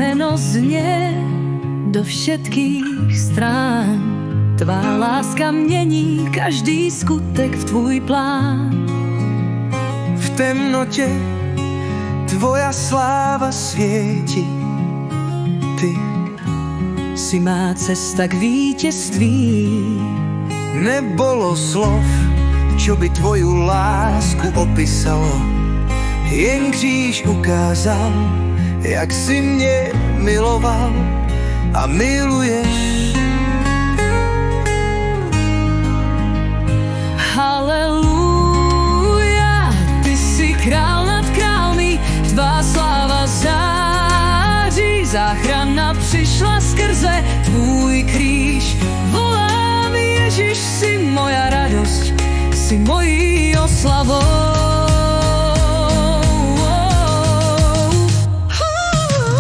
meno znie do všetkých strán. Tvá láska mění každý skutek v tvůj plán. V temnote tvoja sláva svieti. Ty Si má cesta k vítězství. nebolo slov, čo by tvoju lásku opísalo. Jen kříž ukázal, jak si mě miloval a miluješ. Haleluja, ty si král nad králmi, tvá sláva září. Záchrana přišla skrze tvůj kříž. Volám, Ježiš, si moja radosť, si mojí oslavou.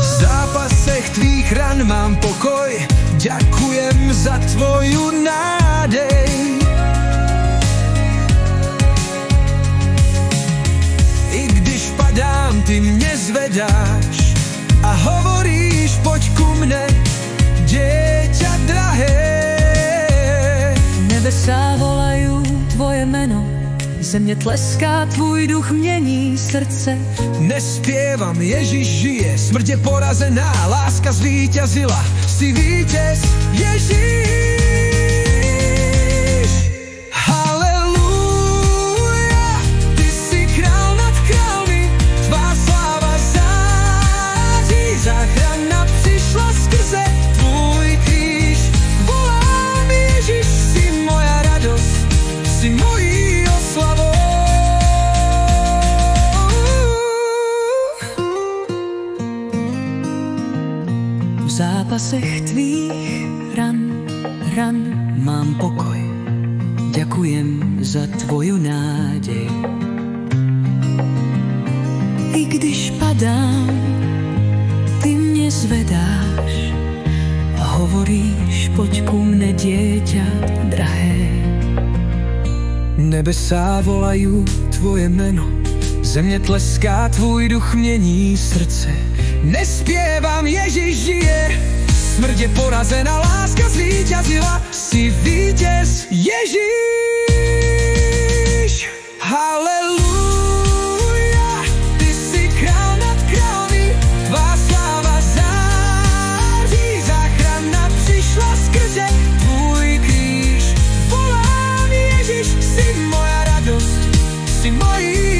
V zápasech tvých ran mám pokoj, ďakujem za tvoju nádej. I když padám, ty mě zvedáš a hovoríš, poď ku mne, dieťa drahé. Nebesá volajú tvoje meno, země tleská, tvůj duch mění srdce. Nespievam, Ježiš žije, smrť je porazená, láska zvíťazila, si víťaz, Ježiš. Halelúja, ty si král nad králmi, tvá sláva září. Záchrana přišla skrze tvůj kríž. Volám, Ježiš, si moja radosť, si mojí oslavou. V zápasech tvých ran mám pokoj, ďakujem za tvoju nádej. I když padám, ty mě zvedáš a hovoríš, poď ku mne, dieťa drahé. Nebesá volajú tvoje meno, země tleská, tvůj duch mění srdce. Nespievam, Ježiš žije, smrť je porazená, láska zvíťazila, si víťaz, Ježiš. Halelúja, ty si král nad králmi, tvá sláva září. Záchrana přišla skrze tvůj kríž. Volám, Ježiš, si moja radosť, si mojí